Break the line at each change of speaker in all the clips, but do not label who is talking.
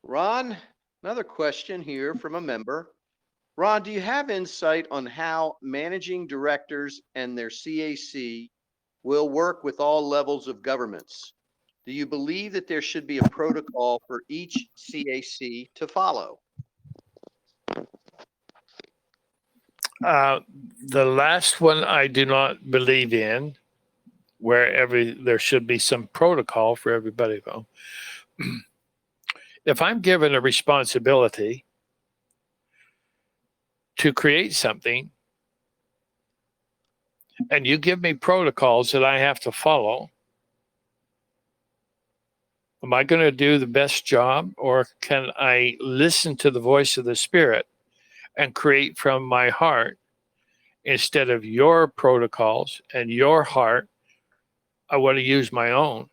Ron, another question here from a member. Ron, do you have insight on how managing directors and their CAC will work with all levels of governments? Do you believe that there should be a protocol for each CAC to follow?
Uh, the last one I do not believe in, where there should be some protocol for everybody. If I'm given a responsibility to create something, and you give me protocols that I have to follow, am I going to do the best job, or can I listen to the voice of the Spirit and create from my heart instead of your protocols and your heart? I want to use my own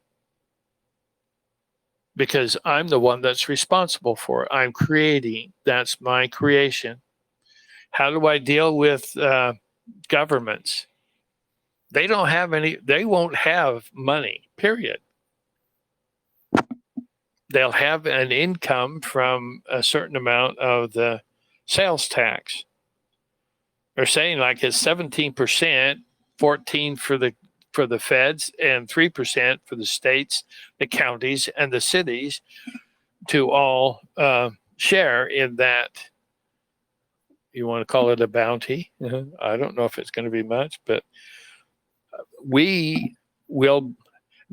because I'm the one that's responsible for it. I'm creating. That's my creation. How do I deal with governments? They don't have any, they won't have money, period. They'll have an income from a certain amount of the sales tax. They're saying like it's 17%, 14 for the feds, and 3% for the states, the counties, and the cities to all share in that. You want to call it a bounty? I don't know if it's going to be much, but we will.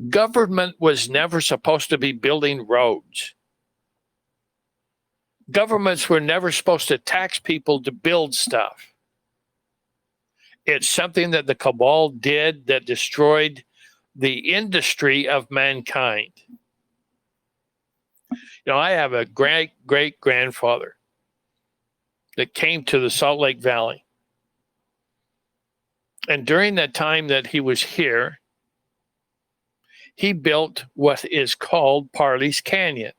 Government was never supposed to be building roads. Governments were never supposed to tax people to build stuff. It's something that the cabal did that destroyed the industry of mankind. I have a great-great-grandfather that came to the Salt Lake Valley. And during that time that he was here, he built what is called Parley's Canyon.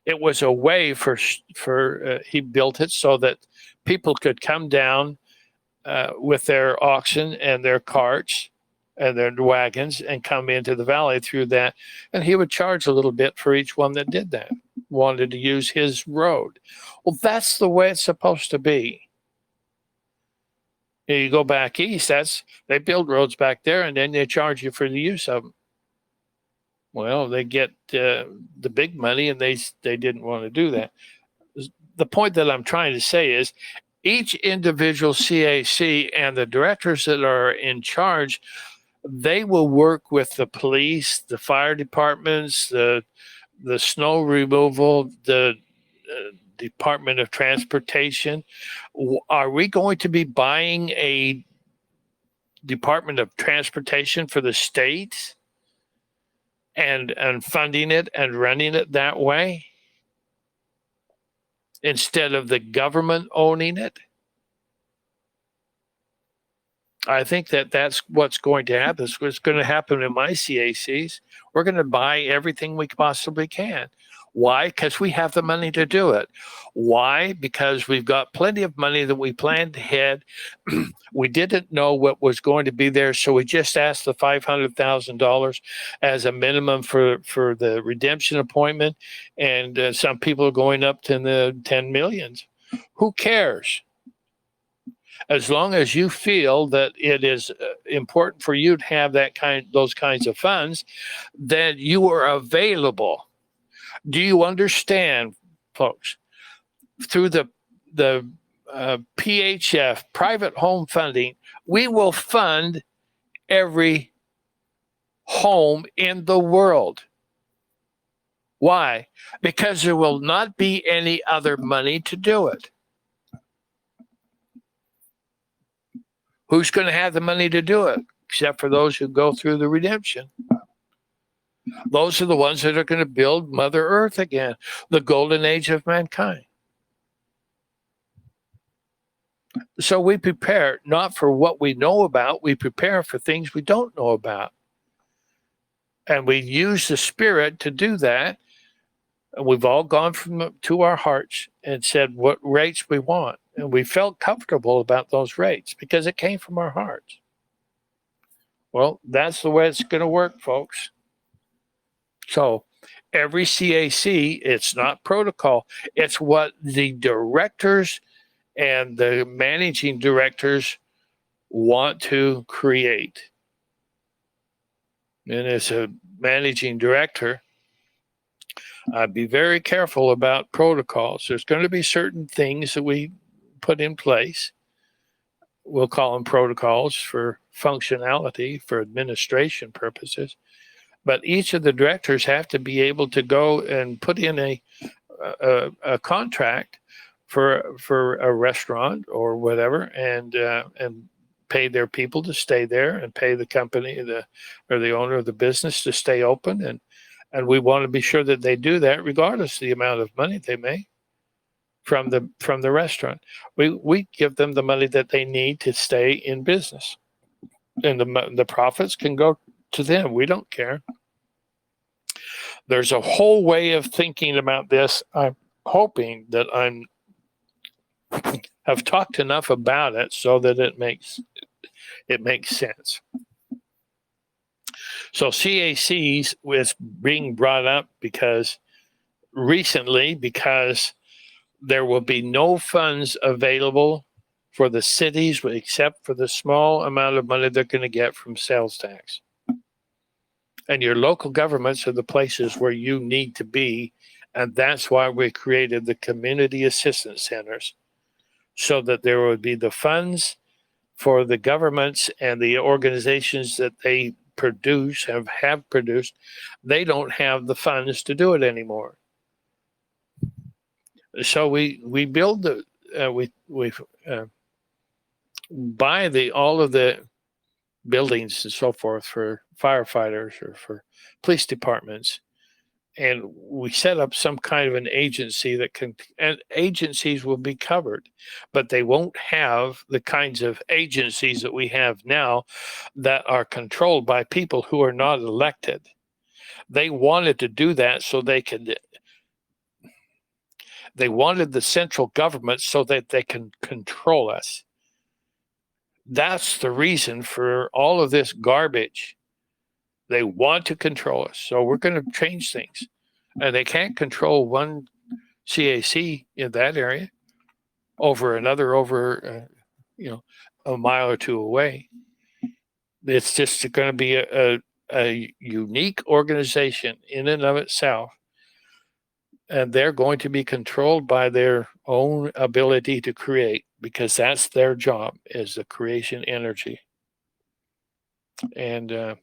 It was a way he built it so that people could come down with their oxen and their carts and their wagons and come into the valley through that. And he would charge a little bit for each one that did that, wanted to use his road. Well, that's the way it's supposed to be. You go back east, they build roads back there, and then they charge you for the use of them. Well, they get the big money, and they didn't want to do that. The point that I'm trying to say is each individual CAC and the directors that are in charge, they will work with the police, the fire departments, the snow removal, the Department of Transportation. Are we going to be buying a Department of Transportation for the state and funding it and running it that way instead of the government owning it? I think that's what's going to happen. It's what's going to happen in my CACs. We're going to buy everything we possibly can. Why? Because we have the money to do it. Why? Because we've got plenty of money that we planned ahead. We didn't know what was going to be there, so we just asked the $500,000 as a minimum for the redemption appointment, and some people are going up to the 10 millions. Who cares? As long as you feel that it is important for you to have those kinds of funds, then you are available. Do you understand, folks? Through the PHF, private home funding, we will fund every home in the world. Why? Because there will not be any other money to do it. Who's going to have the money to do it? Except for those who go through the redemption. Those are the ones that are going to build Mother Earth again, the golden age of mankind. So we prepare not for what we know about, we prepare for things we don't know about. And we use the Spirit to do that. And we've all gone to our hearts and said what rates we want. And we felt comfortable about those rates because it came from our hearts. Well, that's the way it's going to work, folks. So Every CAC, it's not protocol. It's what the directors and the managing directors want to create. And as a managing director, I'd be very careful about protocols. There's going to be certain things that we put in place. We'll call them protocols for functionality, for administration purposes. But each of the directors have to be able to go and put in a contract for a restaurant or whatever, and pay their people to stay there, and pay the company or the owner of the business to stay open, and we want to be sure that they do that regardless of the amount of money they make from the restaurant. We give them the money that they need to stay in business, and the profits can go to them. We don't care. There's a whole way of thinking about this. I'm hoping that have talked enough about it so that it makes sense. So CACs was being brought up because there will be no funds available for the cities except for the small amount of money they're going to get from sales tax. And your local governments are the places where you need to be. And that's why we created the community assistance centers, so that there would be the funds for the governments and the organizations that they produce, have produced. They don't have the funds to do it anymore. So we build buy all of the buildings and so forth for firefighters or for police departments, and we set up some kind of an agency and agencies will be covered, but they won't have the kinds of agencies that we have now that are controlled by people who are not elected. They wanted to do that so they wanted the central government so that they can control us. That's the reason for all of this garbage. They want to control us. So we're going to change things. And they can't control one CAC in that area over another a mile or two away. It's just going to be a unique organization in and of itself. And they're going to be controlled by their own ability to create, because that's their job, is the creation energy. And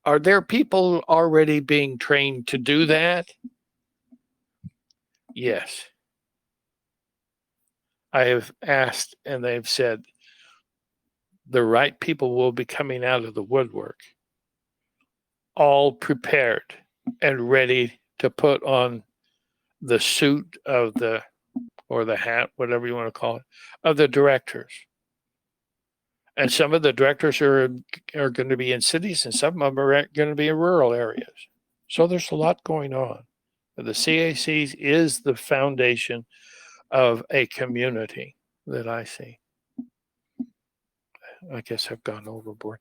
are there people already being trained to do that? Yes. I have asked, and they've said the right people will be coming out of the woodwork, all prepared and ready to put on the suit or the hat, whatever you want to call it, of the directors. And some of the directors are going to be in cities, and some of them are going to be in rural areas. So there's a lot going on. The CACs is the foundation of a community that I see. I guess I've gone overboard.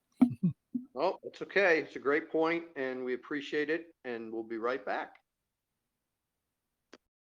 Oh, it's okay. It's a great point, and we appreciate it, and we'll be right back.